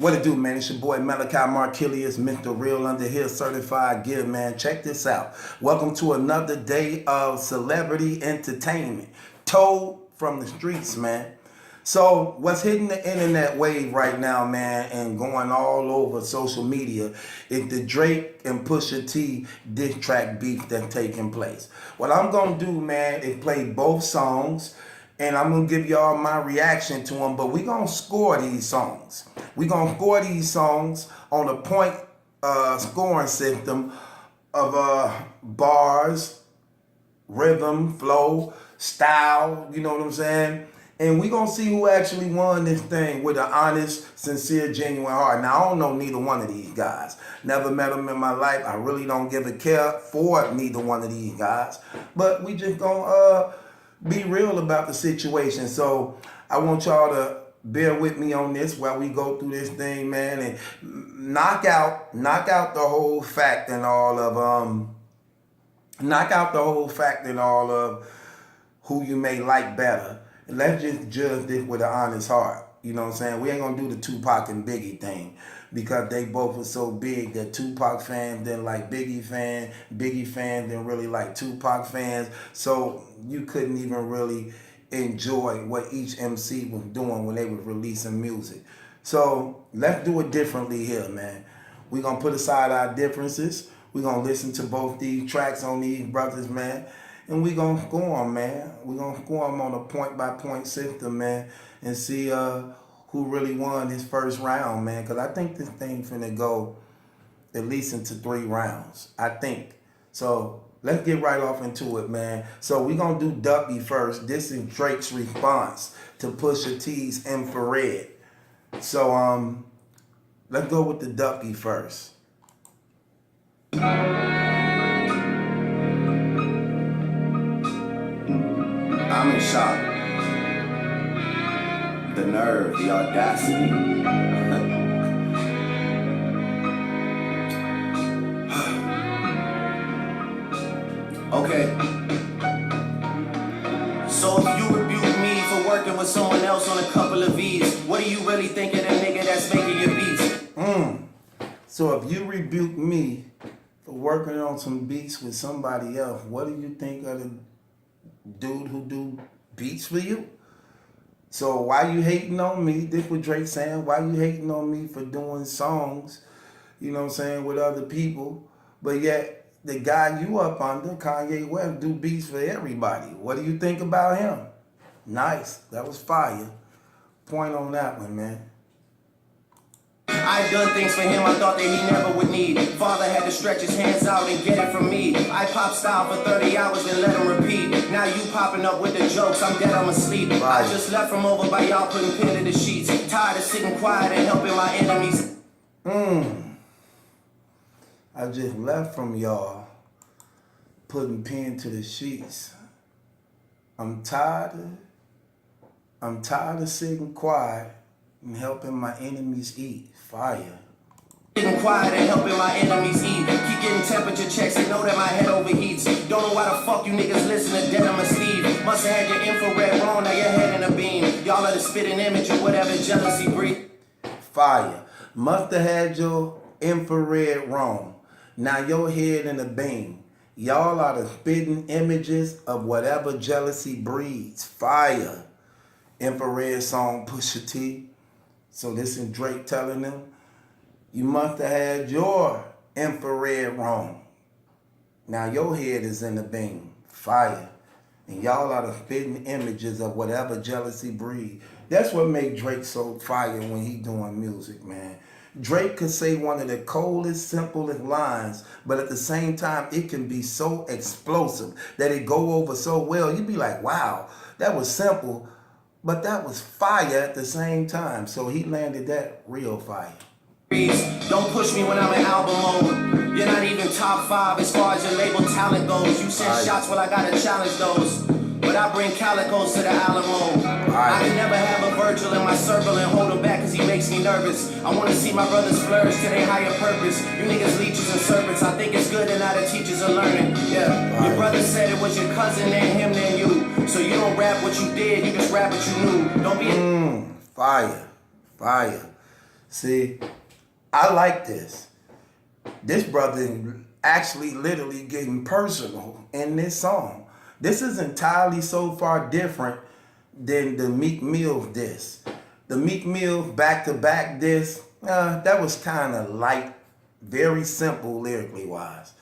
What it do, man? It's your boy Malachi Markilius, Mr. Real Under Here Certified Give, man. Check this out. Welcome to another day of celebrity entertainment. Told from the streets, man. So what's hitting the internet wave right now, man, and going all over social media is the Drake and Pusha T diss track beef that's taking place. What I'm going to do, man, is play both songs, and I'm going to give y'all my reaction to them, but we're going to score these songs. We're going to score these songs on a point scoring system of bars, rhythm, flow, style, you know what I'm saying? And we're going to see who actually won this thing with an honest, sincere, genuine heart. Now, I don't know neither one of these guys. Never met them in my life. I really don't give a care for neither one of these guys. But we just going to be real about the situation. So I want y'all to bear with me on this while we go through this thing, man. And knock out the whole fact and all of who you may like better. Let's just judge this with an honest heart. You know what I'm saying? We ain't gonna do the Tupac and Biggie thing because they both were so big that Tupac fans didn't like Biggie fans didn't really like Tupac fans. So you couldn't even really enjoy what each MC was doing when they were releasing music. So let's do it differently here, man. We're gonna put aside our differences. We're gonna listen to both these tracks on these brothers, man. And we gonna score them, man. We gonna score them on a point-by-point system, man, and see who really won this first round, man. Because I think this thing finna go at least into 3 rounds. I think. So let's get right off into it, man. So we gonna do Duppy first. This is Drake's response to Pusha T's Infrared. So let's go with the Duppy first. I'm in shock. The nerve, the audacity. Okay. So if you rebuke me for working with someone else on a couple of V's, what do you really think of the nigga that's making your beats? So if you rebuke me for working on some beats with somebody else, what do you think of the dude who do beats for you? So why you hating on me? This what Drake saying. Why you hating on me for doing songs, you know what I'm saying, with other people, but yet the guy you up under, Kanye West, do beats for everybody. What do you think about him? Nice. That was fire. Point on that one, man. I done things for him I thought that he never would need. Father had to stretch his hands out and get it from me. I pop style for 30 hours and let him repeat. Now you popping up with the jokes, I'm dead, I'm asleep. Right. I just left from over by y'all putting pen to the sheets. Tired of sitting quiet and helping my enemies. I just left from y'all putting pen to the sheets. I'm tired of sitting quiet and helping my enemies eat. Fire. Sitting quiet and helping my enemies eat. Keep getting temperature checks and know that my head overheats. Don't know why the fuck you niggas listen to Dead on my Steve. Must have had your infrared wrong, now your head in a beam. Y'all are the spitting image of whatever jealousy breed. Fire. Must have had your infrared wrong. Now your head in a beam. Y'all are the spitting images of whatever jealousy breeds. Fire. Infrared song Pusha T. So this is Drake telling them, you must have had your infrared wrong. Now your head is in the beam. Fire. And y'all are the spitting images of whatever jealousy breed. That's what made Drake so fire when he doing music, man. Drake could say one of the coldest, simplest lines, but at the same time, it can be so explosive that it go over so well. You'd be like, wow, that was simple, but that was fire at the same time. So he landed that real fire. Don't push me when I'm in album mode. You're not even top 5 as far as your label talent goes. You send shots, well I gotta challenge those. But I bring calicos to the Alamo. I can never have a Virgil in my circle and hold him back cause he makes me nervous. I wanna see my brothers flourish to their higher purpose. You niggas leeches and servants. I think it's good and now the teachers are learning. Yeah, your brother said it was your cousin and him than you. So you don't rap what you did, you just rap what you knew. Don't be Fire. Fire. See, I like this. This brother actually literally getting personal in this song. This is entirely so far different than the Meek Mill diss. The Meek Mill back-to-back diss, that was kind of light, very simple lyrically wise.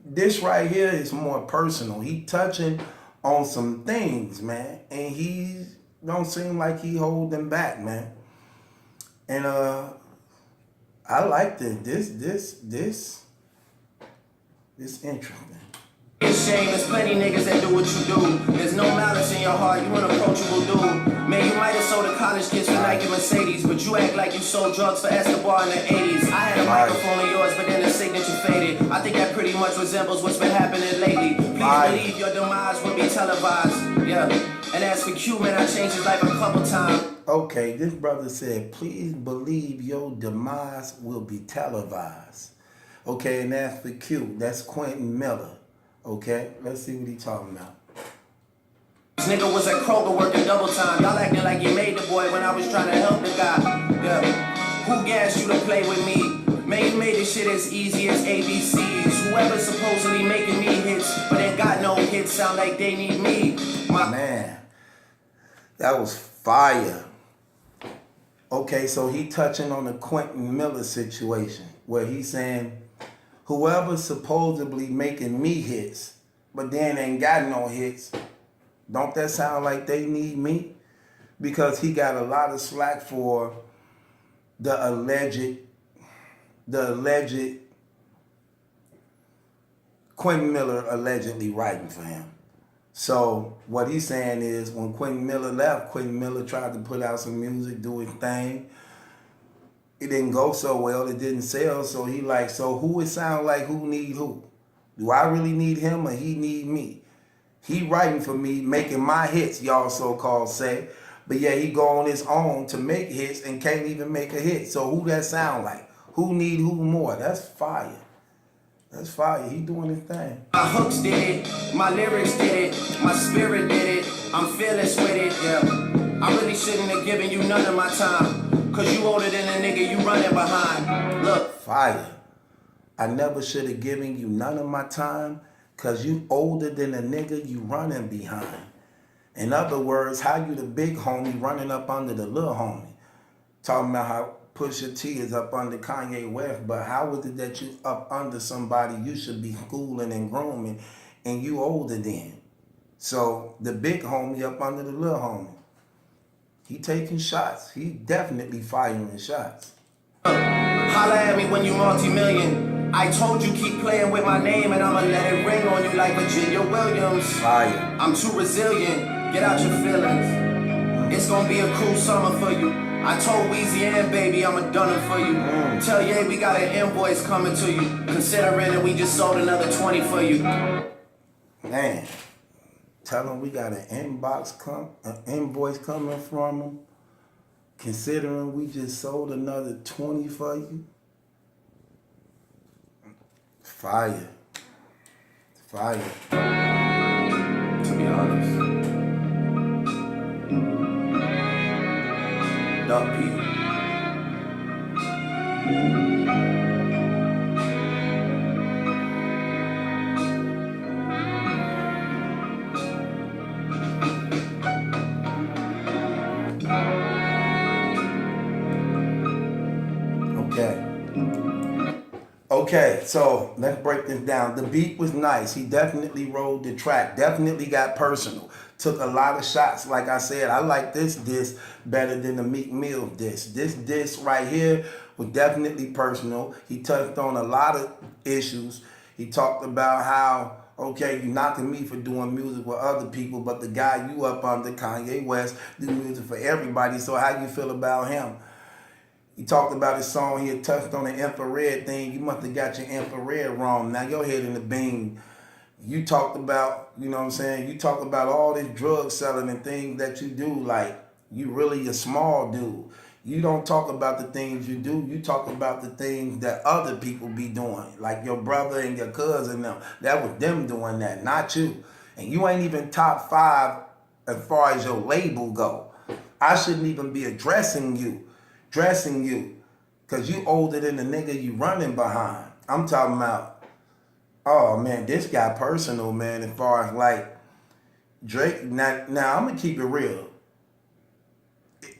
This right here is more personal. He touching on some things, man, and he don't seem like he holding back, man. And I like this. This interesting. It's shame, there's plenty niggas that do what you do. There's no malice in your heart, you an approachable dude. Man, you might have sold a college kids for Nike Mercedes, but you act like you sold drugs for Escobar in the 80s. I had a microphone of yours, but then the signature faded. I think that pretty much resembles what's been happening lately. Please believe your demise will be televised. Yeah. And as for Q, man, I changed his life a couple times. Okay, this brother said, please believe your demise will be televised. Okay, and as for Q, that's Quentin Miller. Okay, let's see what he talking about. This nigga was at Kroger working double time. Y'all acting like you made the boy when I was trying to help the guy. Yeah. Who gassed you to play with me? Man, you made this shit as easy as ABCs. Whoever supposedly making me hits, but ain't got no hits, sound like they need me. Man, that was fire. Okay, so he touching on the Quentin Miller situation where he's saying, whoever supposedly making me hits, but then ain't got no hits, don't that sound like they need me? Because he got a lot of slack for the alleged Quentin Miller allegedly writing for him. So what he's saying is when Quentin Miller left, Quentin Miller tried to put out some music, do his thing. It didn't go so well, it didn't sell, so he like, so who it sound like who need who? Do I really need him or he need me? He writing for me, making my hits, y'all so-called say, but yeah, he go on his own to make hits and can't even make a hit. So who that sound like? Who need who more? That's fire. That's fire. He doing his thing. My hooks did it, my lyrics did it, my spirit did it, I'm fearless with it, yeah. I really shouldn't have given you none of my time, cause you older than the nigga you running behind. Look. Fire. I never should have given you none of my time, cause you older than the nigga you running behind. In other words, how you the big homie running up under the little homie? Talking about how Pusha T is up under Kanye West, but how is it that you up under somebody you should be schooling and grooming and you older than? So the big homie up under the little homie. He taking shots. He definitely firing shots. Holla at me when you multi-million. I told you keep playing with my name and I'ma let it ring on you like Virginia Williams. Fire. I'm too resilient. Get out your feelings. It's gonna be a cool summer for you. I told Weezy and Baby I'ma done it for you. Tell Ye we got an invoice coming to you. Considering that we just sold another 20 for you. Man, tell him we got an invoice coming from him. Considering we just sold another 20 for you. Fire. Fire. To be honest. Duck Pete. Okay, so let's break this down. The beat was nice. He definitely rode the track. Definitely got personal. Took a lot of shots. Like I said, I like this diss better than the Meek Mill diss. This diss right here was definitely personal. He touched on a lot of issues. He talked about how, okay, you knocking me for doing music with other people, but the guy you up under, Kanye West, do music for everybody. So how you feel about him? He talked about his song. He had touched on the infrared thing. You must have got your infrared wrong. Now your head in the beam. You talked about, you know what I'm saying? You talk about all this drug selling and things that you do. Like, you really a small dude. You don't talk about the things you do. You talk about the things that other people be doing. Like your brother and your cousin them. That was them doing that, not you. And you ain't even top 5 as far as your label go. I shouldn't even be addressing you. Cause you older than the nigga you running behind. I'm talking about, oh man, this got personal, man, as far as like Drake. Now I'm gonna keep it real.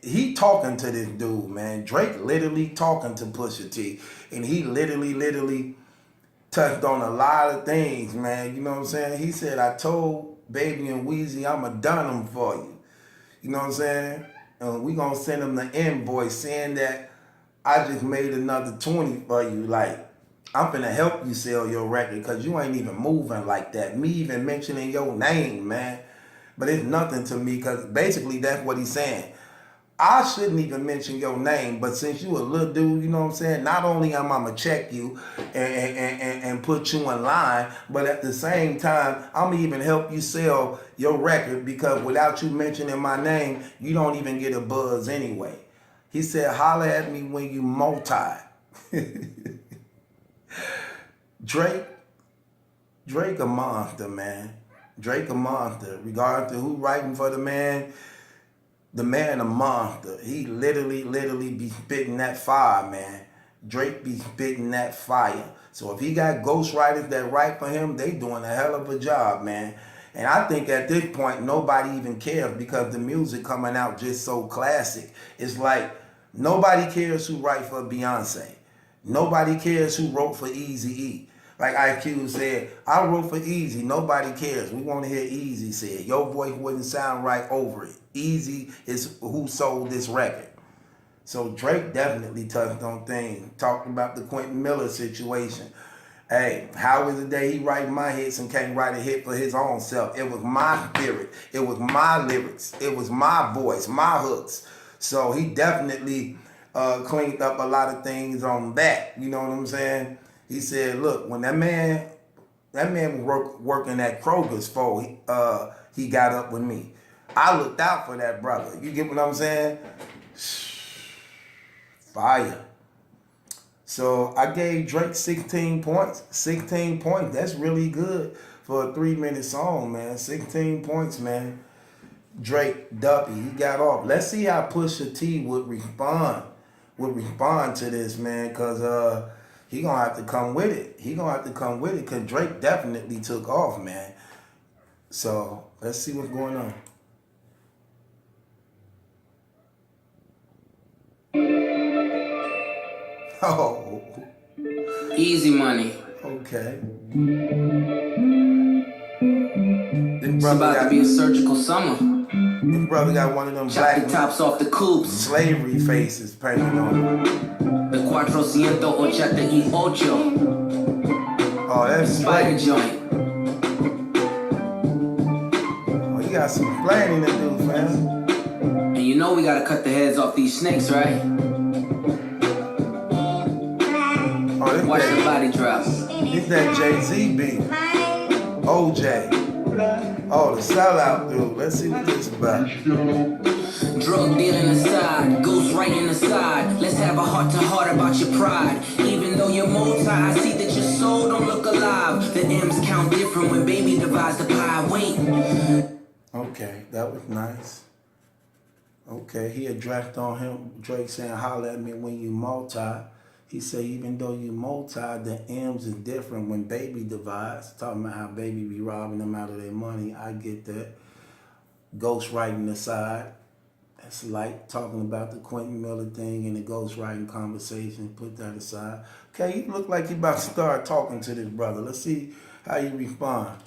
He talking to this dude, man. Drake literally talking to Pusha T. And he literally touched on a lot of things, man. You know what I'm saying? He said, I told Baby and Weezy I'ma done them for you. You know what I'm saying? And we gonna send him the invoice saying that I just made another 20 for you. Like, I'm finna help you sell your record because you ain't even moving like that. Me even mentioning your name, man. But it's nothing to me because basically that's what he's saying. I shouldn't even mention your name, but since you a little dude, you know what I'm saying? Not only am I gonna check you and put you in line, but at the same time, I'm gonna even help you sell your record because without you mentioning my name, you don't even get a buzz anyway. He said, holler at me when you multi. Drake a monster, man. Drake a monster. Regardless of who writing for the man a monster. He literally be spitting that fire, man. Drake be spitting that fire. So if he got ghostwriters that write for him, they doing a hell of a job, man. And I think at this point, nobody even cares because the music coming out just so classic. It's like nobody cares who write for Beyonce. Nobody cares who wrote for Eazy-E. Like IQ said, I wrote for Easy. Nobody cares. We want to hear Easy say it. Your voice wouldn't sound right over it. Easy is who sold this record. So Drake definitely touched on things. Talked about the Quentin Miller situation. Hey, how is it that he write my hits and can't write a hit for his own self? It was my spirit. It was my lyrics. It was my voice, my hooks. So he definitely cleaned up a lot of things on that. You know what I'm saying? He said, look, when that man was working at Kroger's for, he got up with me. I looked out for that brother. You get what I'm saying? Fire. So I gave Drake 16 points. 16 points. That's really good for a 3-minute song, man. 16 points, man. Drake, Duppy, he got off. Let's see how Pusha T would respond to this, man, because he gonna have to come with it. He gonna have to come with it because Drake definitely took off, man. So let's see what's going on. Oh. Easy money. Okay. It's about to be a surgical summer. This brother got one of them Chop black the tops off the coupes. slavery faces painted on him. The 488. Oh, that's Spider straight. joint. Oh, you got some planning to do, fam. And you know we gotta cut the heads off these snakes, right? Oh, this Watch that, the body drop. this that Jay-Z beat. OJ. Oh, the sellout dude. Let's see what this is about. Drug dealing aside, ghost writing aside. Let's have a heart-to-heart about your pride. Even though you're multi, I see that your soul don't look alive. The M's count different when baby divides the pie. Wait. Okay, that was nice. Okay, he addressed on him. Drake saying, holler at me when you multi. He said, even though you multi, the M's is different when baby divides. Talking about how baby be robbing them out of their money. I get that. Ghostwriting aside. That's light. Talking about the Quentin Miller thing and the ghostwriting conversation. Put that aside. Okay, you look like you about to start talking to this brother. Let's see how you respond.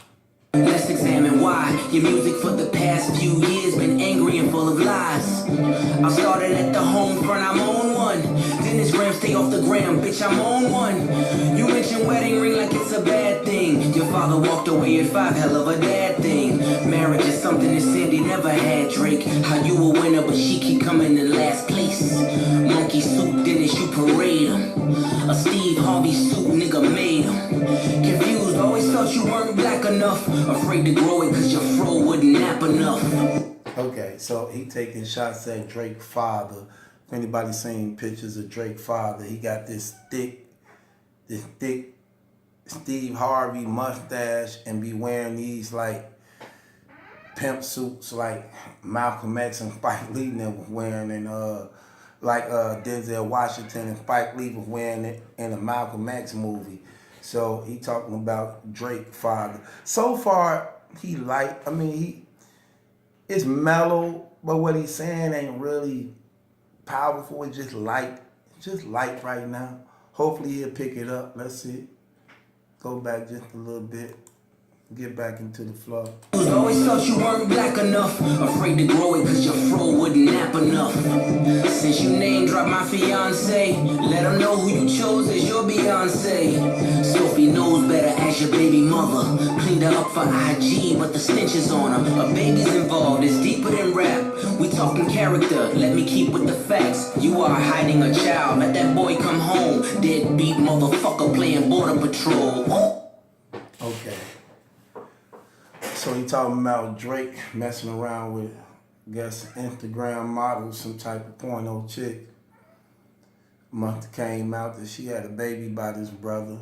Let's examine why your music for the past few years been angry and full of lies. I started at the home front, I'm on one. Then this gram stay off the gram, bitch, I'm on one. You mentioned wedding ring like it's a bad thing. Your father walked away at 5, hell of a dad thing. Marriage is something that Sandy never had, Drake. How you a winner, but she keep coming in last place. Monkey suit, Dennis, you parade him. A Steve Harvey suit, nigga made him. Confused, always felt you weren't black enough. Afraid to grow it cause your fro wouldn't nap enough. Okay, so he taking shots at Drake father. If anybody seen pictures of Drake father, he got this thick Steve Harvey mustache and be wearing these like pimp suits like Malcolm X and Spike Lee was wearing, and like Denzel Washington and Spike Lee was wearing it in a Malcolm X movie. So he talking about Drake father. So far, he light. I mean, it's mellow, but what he's saying ain't really powerful. It's just light right now. Hopefully he'll pick it up. Let's see. Go back just a little bit. Get back into the flow. Always thought you weren't black enough. Afraid to grow it cause your fro wouldn't nap enough. Since you name dropped my fiance, let them know who you chose as your Beyonce. Sophie knows better as your baby mother. Cleaned her up for IG, but the stench is on her. A baby's involved, it's deeper than rap. We talking character, let me keep with the facts. You are hiding a child, let that boy come home. Deadbeat motherfucker playing border patrol. Oh. Okay. So he talking about Drake messing around with, I guess, Instagram model, some type of porno chick. Month came out that she had a baby by this brother.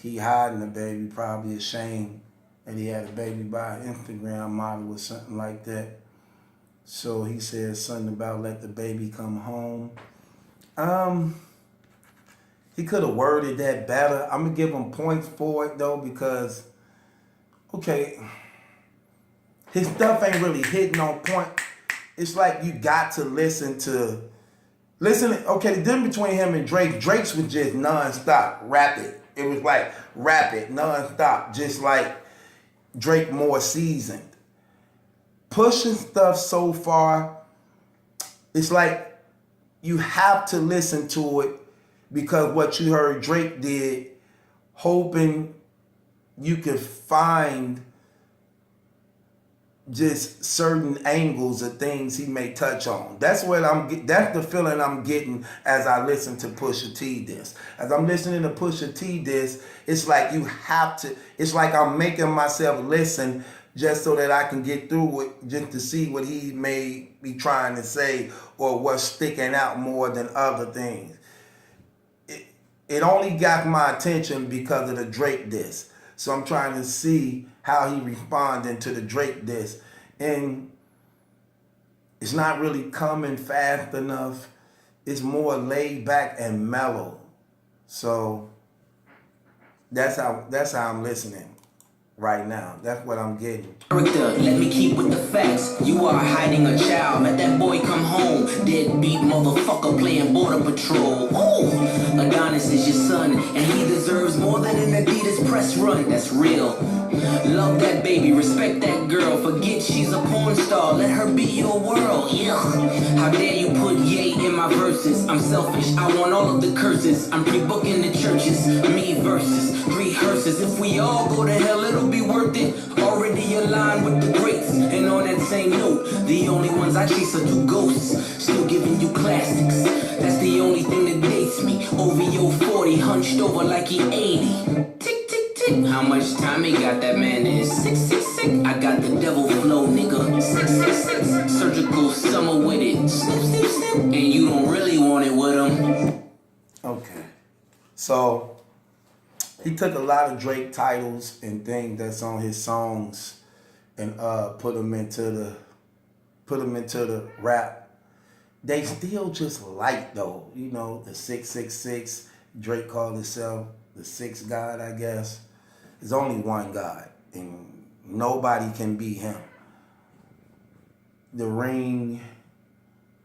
He hiding the baby, probably ashamed that he had a baby by an Instagram model or something like that. So he said something about let the baby come home. He could have worded that better. I'm gonna give him points for it though because, okay, his stuff ain't really hitting on point. It's like you got to listen. Okay, the difference between him and Drake's was just non-stop, rapid. It was like rapid, non-stop, just like Drake more seasoned. Pushing stuff so far, it's like you have to listen to it because what you heard Drake did, hoping you could find just certain angles of things he may touch on. That's the feeling I'm getting as I listen to Pusha T this. As I'm listening to Pusha T this, it's like you have to, it's like I'm making myself listen just so that I can get through it, just to see what he may be trying to say or what's sticking out more than other things. It only got my attention because of the Drake diss. So I'm trying to see how he responded to the Drake diss. And it's not really coming fast enough. It's more laid back and mellow. So that's how I'm listening right now. That's what I'm getting. Character, let me keep with the facts. You are hiding a child, let that boy come home. Deadbeat motherfucker playing border patrol. Oh, Adonis is your son, and he deserves more than an Adidas press run. That's real. Love that baby, respect that girl. Forget she's a porn star, let her be your world. Yeah. How dare you put yay in my verses? I'm selfish, I want all of the curses. I'm pre-booking the churches, me versus 3 hearses. If we all go to hell, it'll be worth it. Already aligned with the greats. And on that same note, the only ones I chase are 2 ghosts. Still giving you classics. That's the only thing that dates me. OVO 40, hunched over like he 80. Tick, tick, tick. How much time he got? That man is 666. I got the devil flow, nigga. 666. Surgical summer with it. Snip, snip, snip. And you don't really want it with him. Okay. So he took a lot of Drake titles and things that's on his songs and put them into the rap. They still just light though. You know, the 666. Drake called himself the 6th God, I guess. There's only one God, and nobody can beat him. The Ring.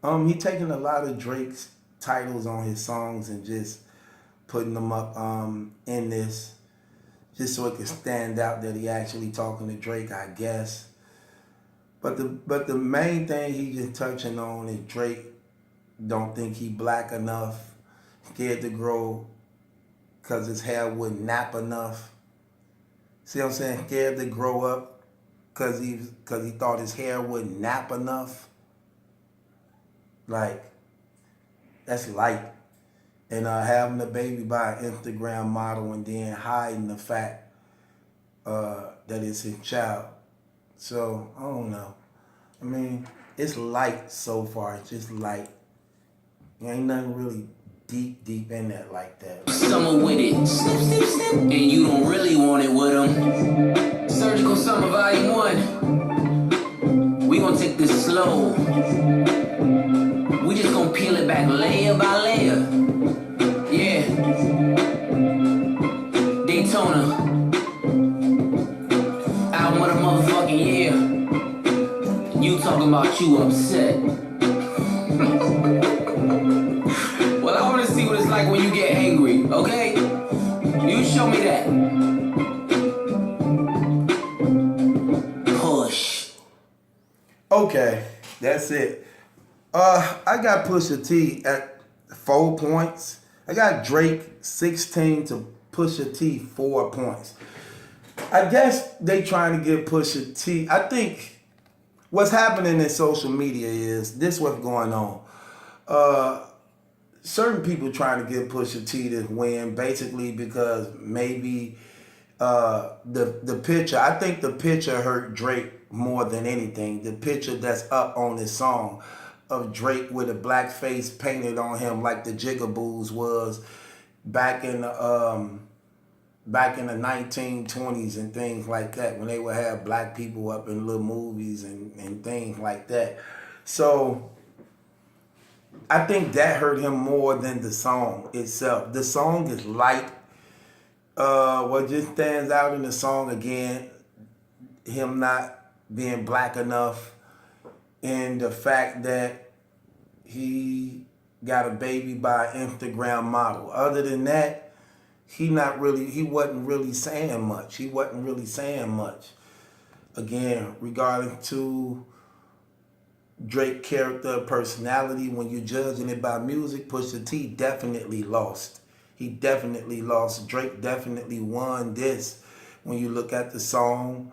He taking a lot of Drake's titles on his songs and just putting them up in this, just so it can stand out that he actually talking to Drake, I guess. But the main thing he just touching on is Drake don't think he black enough, scared to grow because his hair wouldn't nap enough. See what I'm saying? Scared to grow up because he thought his hair wouldn't nap enough. Like, that's light. And having a baby by an Instagram model and then hiding the fact that it's his child. So, I don't know. I mean, it's light so far. It's just light. There ain't nothing really deep in that like that. Summer with it. Snip, snip, snip. And you don't really want it with him. Surgical Summer Volume 1. We gonna take this slow. We just gonna peel it back layer by layer. Yeah. Daytona. Album of the motherfucking year. You talking about you upset. Well, I wanna see what it's like when you get angry, okay? You show me that. Push. Okay, that's it. I got Pusha T at 4 points. I got Drake 16 to Pusha T 4 points. I guess they trying to get Pusha T. I think what's happening in social media is this what's going on. Certain people trying to get Pusha T to win basically because maybe the picture. I think the picture hurt Drake more than anything. The picture that's up on this song of Drake with a black face painted on him like the Jigaboos was back in the 1920s and things like that, when they would have black people up in little movies and things like that. So I think that hurt him more than the song itself. The song is light. What just stands out in the song again, him not being black enough, and the fact that he got a baby by an Instagram model. Other than that, he wasn't really saying much. Again, regarding to Drake's character, personality, when you're judging it by music, Pusha T definitely lost. He definitely lost. Drake definitely won this. When you look at the song,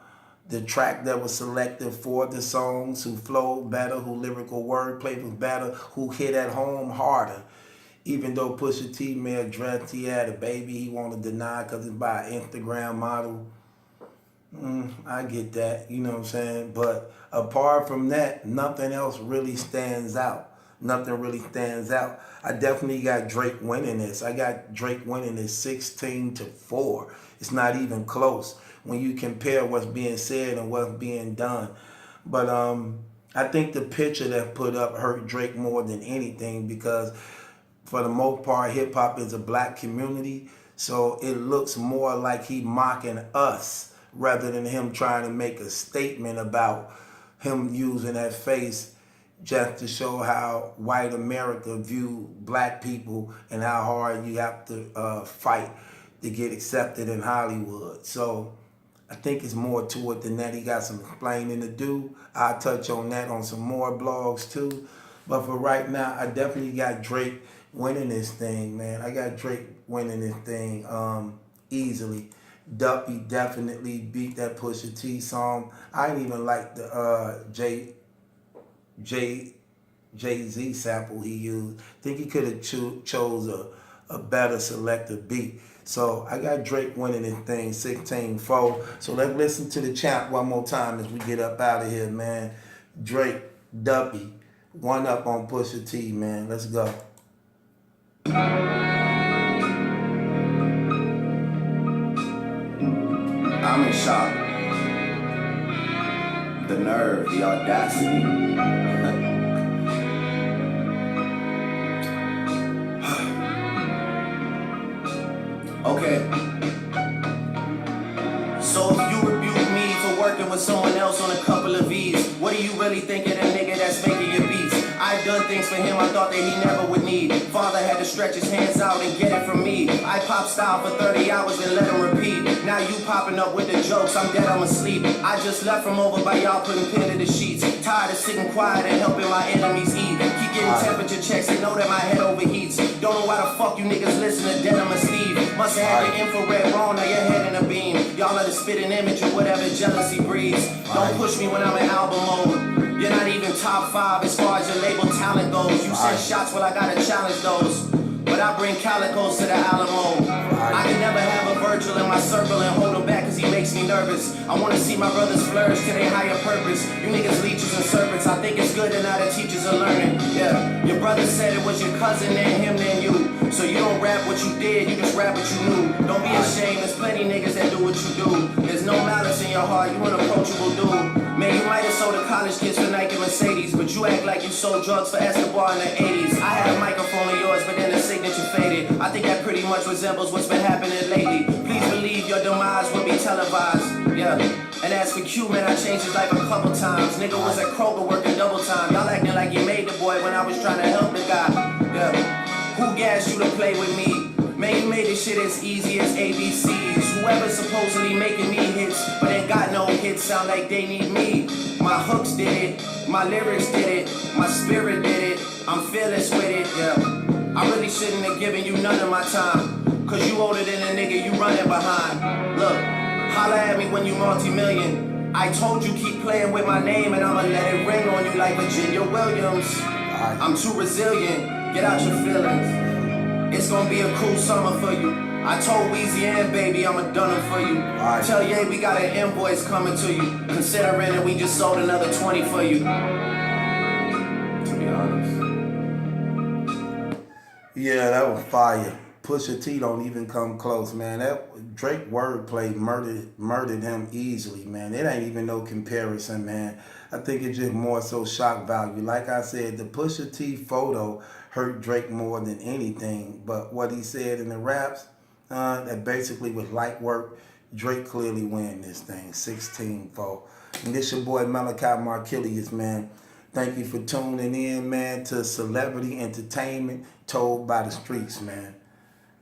the track that was selected for the songs, who flowed better, who lyrical wordplay was better, who hit at home harder. Even though Pusha T may address he had a baby, he wanted to deny because it's by an Instagram model. I get that, you know what I'm saying? But apart from that, nothing else really stands out. I definitely got Drake winning this. I got Drake winning this 16-4. It's not even close when you compare what's being said and what's being done. But I think the picture that put up hurt Drake more than anything because for the most part, hip hop is a black community. So it looks more like he mocking us rather than him trying to make a statement about him using that face just to show how white America view black people and how hard you have to fight to get accepted in Hollywood. So I think it's more to it than that. He got some explaining to do. I'll touch on that on some more blogs too. But for right now, I definitely got Drake winning this thing, man. I got Drake winning this thing easily. Duppy definitely beat that Pusha T song. I didn't even like the Jay-Z sample he used. I think he could have chose a better selected beat. So I got Drake winning this thing 16-4. So let's listen to the champ one more time as we get up out of here, man. Drake, Duppy, one up on Pusha T, man. Let's go. I'm in shock. The nerve, the audacity. Okay. So if you rebuke me for working with someone else on a couple of V's, what do you really think of the nigga that's making your beats? I've done things for him I thought that he never would need. Father had to stretch his hands out and get it from me. I pop style for 30 hours and let him repeat. Now you popping up with the jokes, I'm dead, I'm asleep. I just left from over by y'all putting pen to the sheets. Tired of sitting quiet and helping my enemies eat. Keep getting temperature checks and know that my head overheats. Don't know why the fuck you niggas listen to Denim and Steve. Must have had your infrared wrong, now your head in a beam. Y'all let it spit an image of whatever jealousy breeds. Don't push me when I'm in album mode. You're not even top 5 as far as your label talent goes. You send shots, well I gotta challenge those. But I bring calicos to the Alamo. I can never have a Virgil in my circle and hold him back cause he makes me nervous. I wanna see my brothers flourish to their higher purpose. You niggas leeches and serpents, I think it's good that now the teachers are learning. Yeah, your brother said it was your cousin and him and you. So you don't rap what you did, you just rap what you knew. Don't be ashamed, there's plenty niggas that do what you do. There's no malice in your heart, you an approachable dude. Man, you might might have sold the college kids for Nike Mercedes, but you act like you sold drugs for Escobar in the 80s. I had a microphone of yours, but then the signature faded. I think that pretty much resembles what's been happening lately. Please believe your demise will be televised. Yeah. And as for Q, man, I changed his life a couple times. Nigga was at Kroger working double time. Y'all acting like you made the boy when I was trying to help the guy. Yeah. Who gassed you to play with me? Man, you made this shit as easy as ABCs. Whoever's supposedly making me hits, but ain't got no hits, sound like they need me. My hooks did it, my lyrics did it, my spirit did it, I'm fearless with it, yeah. I really shouldn't have given you none of my time, cause you older than the nigga you running behind. Look, holla at me when you multi-million. I told you keep playing with my name and I'ma let it ring on you like Virginia Williams. I'm too resilient, get out your feelings. It's gonna be a cool summer for you. I told Weezy and Baby I'ma done it for you. Tell Ye we got an invoice coming to you. Considering that we just sold another 20 for you. To be honest. Yeah, that was fire. Pusha T don't even come close, man. That Drake wordplay murdered him easily, man. It ain't even no comparison, man. I think it's just more so shock value. Like I said, the Pusha T photo hurt Drake more than anything. But what he said in the raps, that basically was light work. Drake clearly win this thing, 16-4. And this your boy Malachi Markilius, man. Thank you for tuning in, man, to Celebrity Entertainment told by the streets, man.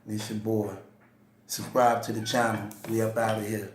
This your boy. Subscribe to the channel. We up out of here.